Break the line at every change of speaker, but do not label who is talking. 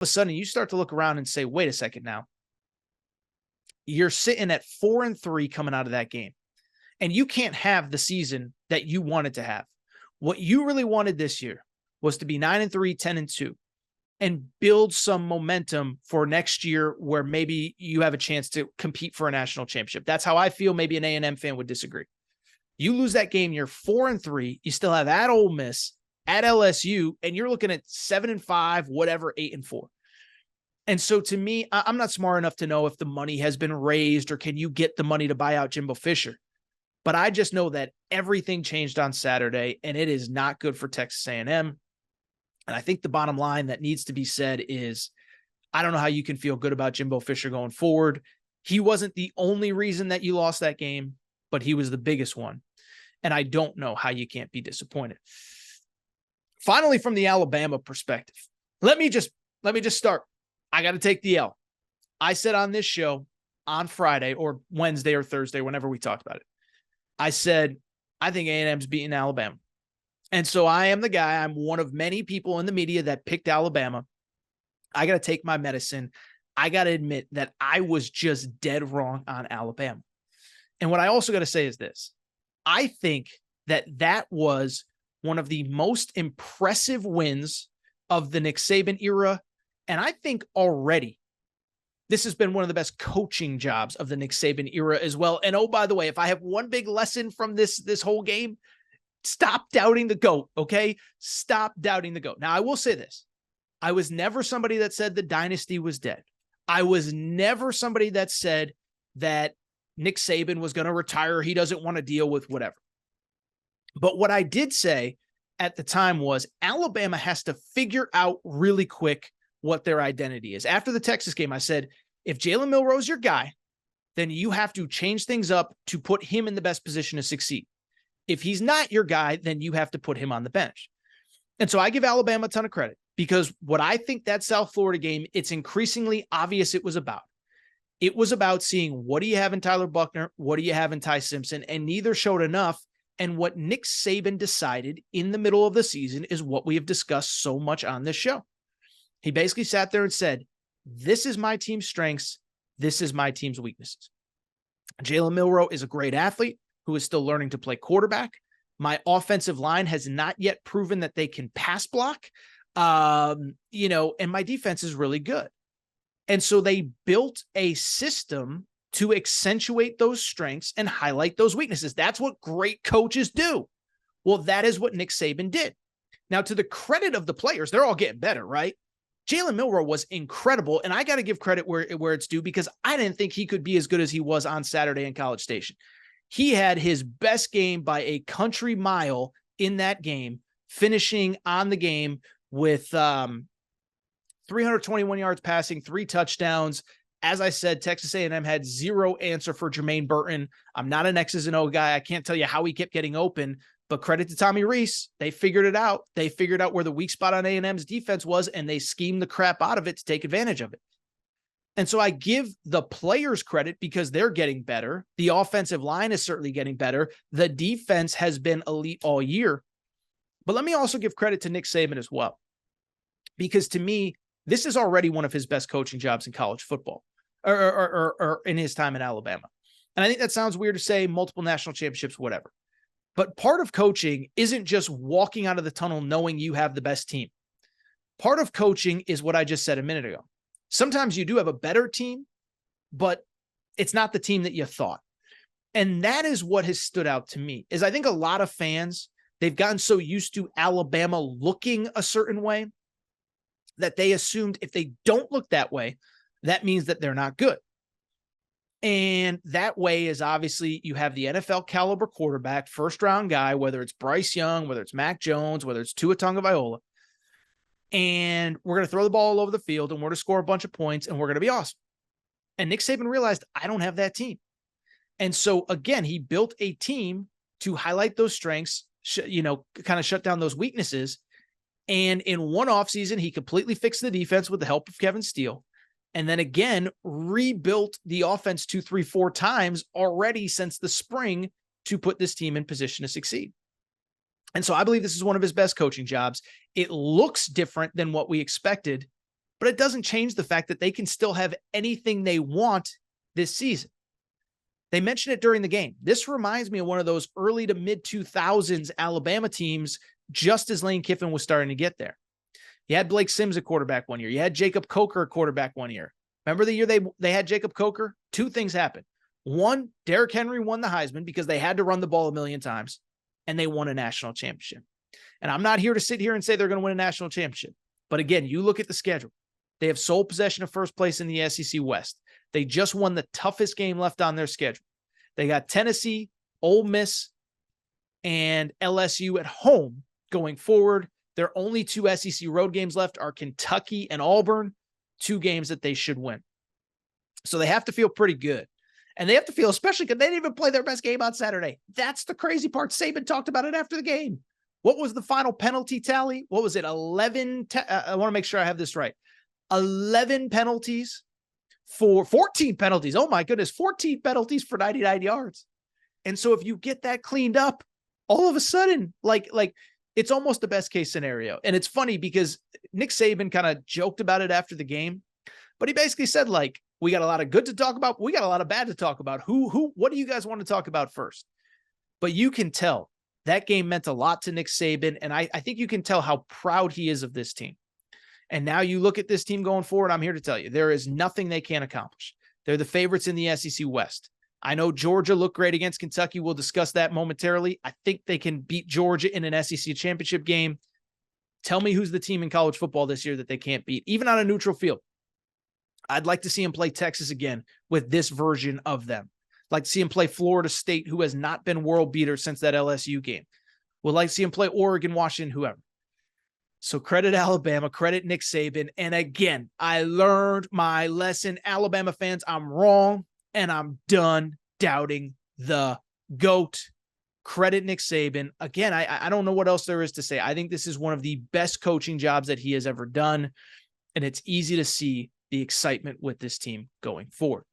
a sudden you start to look around and say, wait a second now. You're sitting at 4-3 coming out of that game. And you can't have the season that you wanted to have. What you really wanted this year was to be 9-3, 10-2, and build some momentum for next year where maybe you have a chance to compete for a national championship. That's how I feel. Maybe an A&M fan would disagree. You lose that game, you're 4-3. You still have at Ole Miss, at LSU, and you're looking at 7-5, whatever, 8-4. And so to me, I'm not smart enough to know if the money has been raised or can you get the money to buy out Jimbo Fisher. But I just know that everything changed on Saturday, and it is not good for Texas A&M. And I think the bottom line that needs to be said is, I don't know how you can feel good about Jimbo Fisher going forward. He wasn't the only reason that you lost that game, but he was the biggest one. And I don't know how you can't be disappointed. Finally, from the Alabama perspective, let me just start. I got to take the L. I said on this show on Friday or Wednesday or Thursday, whenever we talked about it, I said, I think A&M's beating Alabama. And so I am the guy. I'm one of many people in the media that picked Alabama. I got to take my medicine. I got to admit that I was just dead wrong on Alabama. And what I also got to say is this. I think that was one of the most impressive wins of the Nick Saban era. And I think already this has been one of the best coaching jobs of the Nick Saban era as well. And oh, by the way, if I have one big lesson from this whole game, stop doubting the GOAT, okay? Stop doubting the GOAT. Now, I will say this. I was never somebody that said the dynasty was dead. I was never somebody that said that Nick Saban was going to retire. He doesn't want to deal with whatever. But what I did say at the time was Alabama has to figure out really quick what their identity is. After the Texas game, I said, if Jalen Milroe's your guy, then you have to change things up to put him in the best position to succeed. If he's not your guy, then you have to put him on the bench. And so I give Alabama a ton of credit because what I think that South Florida game, it's increasingly obvious it was about. It was about seeing what do you have in Tyler Buchner? What do you have in Ty Simpson? And neither showed enough. And what Nick Saban decided in the middle of the season is what we have discussed so much on this show. He basically sat there and said, this is my team's strengths. This is my team's weaknesses. Jalen Milroe is a great athlete who is still learning to play quarterback. My offensive line has not yet proven that they can pass block, and my defense is really good. And so they built a system to accentuate those strengths and highlight those weaknesses. That's what great coaches do. Well, that is what Nick Saban did. Now, to the credit of the players, they're all getting better, right? Jalen Milroe was incredible, and I got to give credit where it's due because I didn't think he could be as good as he was on Saturday in College Station. He had his best game by a country mile in that game, finishing on the game with 321 yards passing, 3 touchdowns. As I said, Texas A&M had zero answer for Jermaine Burton. I'm not an X's and O guy. I can't tell you how he kept getting open. But credit to Tommy Rees. They figured it out. They figured out where the weak spot on A&M's defense was, and they schemed the crap out of it to take advantage of it. And so I give the players credit because they're getting better. The offensive line is certainly getting better. The defense has been elite all year. But let me also give credit to Nick Saban as well. Because to me, this is already one of his best coaching jobs in college football or in his time in Alabama. And I think that sounds weird to say, multiple national championships, whatever. But part of coaching isn't just walking out of the tunnel knowing you have the best team. Part of coaching is what I just said a minute ago. Sometimes you do have a better team, but it's not the team that you thought. And that is what has stood out to me, is I think a lot of fans, they've gotten so used to Alabama looking a certain way that they assumed if they don't look that way, that means that they're not good. And that way is obviously you have the NFL caliber quarterback, first round guy, whether it's Bryce Young, whether it's Mac Jones, whether it's Tua Tagovailoa. And we're going to throw the ball all over the field and we're going to score a bunch of points and we're going to be awesome. And Nick Saban realized, I don't have that team. And so again, he built a team to highlight those strengths, kind of shut down those weaknesses. And in one offseason, he completely fixed the defense with the help of Kevin Steele. And then again, rebuilt the offense 2, 3, 4 times already since the spring to put this team in position to succeed. And so I believe this is one of his best coaching jobs. It looks different than what we expected, but it doesn't change the fact that they can still have anything they want this season. They mentioned it during the game. This reminds me of one of those early to mid 2000s Alabama teams, just as Lane Kiffin was starting to get there. You had Blake Sims at quarterback one year. You had Jacob Coker at quarterback one year. Remember the year they had Jacob Coker? Two things happened. One, Derrick Henry won the Heisman because they had to run the ball a million times, and they won a national championship. And I'm not here to sit here and say they're going to win a national championship. But again, you look at the schedule. They have sole possession of first place in the SEC West. They just won the toughest game left on their schedule. They got Tennessee, Ole Miss, and LSU at home going forward. Their only two SEC road games left are Kentucky and Auburn, two games that they should win. So they have to feel pretty good. And they have to feel, especially because they didn't even play their best game on Saturday. That's the crazy part. Saban talked about it after the game. What was the final penalty tally? What was it? 11. I want to make sure I have this right. 11 penalties for 14 penalties. Oh my goodness. 14 penalties for 99 yards. And so if you get that cleaned up, all of a sudden, like it's almost the best case scenario. And it's funny because Nick Saban kind of joked about it after the game, but he basically said, like, we got a lot of good to talk about. We got a lot of bad to talk about. What do you guys want to talk about first? But you can tell that game meant a lot to Nick Saban. And I think you can tell how proud he is of this team. And now you look at this team going forward. I'm here to tell you, there is nothing they can't accomplish. They're the favorites in the SEC West. I know Georgia looked great against Kentucky. We'll discuss that momentarily. I think they can beat Georgia in an SEC championship game. Tell me who's the team in college football this year that they can't beat, even on a neutral field. I'd like to see him play Texas again with this version of them. I'd like to see him play Florida State, who has not been world beater since that LSU game. Would like to see him play Oregon, Washington, whoever. So credit Alabama, credit Nick Saban. And again, I learned my lesson. Alabama fans, I'm wrong, and I'm done doubting the GOAT. Credit Nick Saban. Again, I don't know what else there is to say. I think this is one of the best coaching jobs that he has ever done, and it's easy to see the excitement with this team going forward.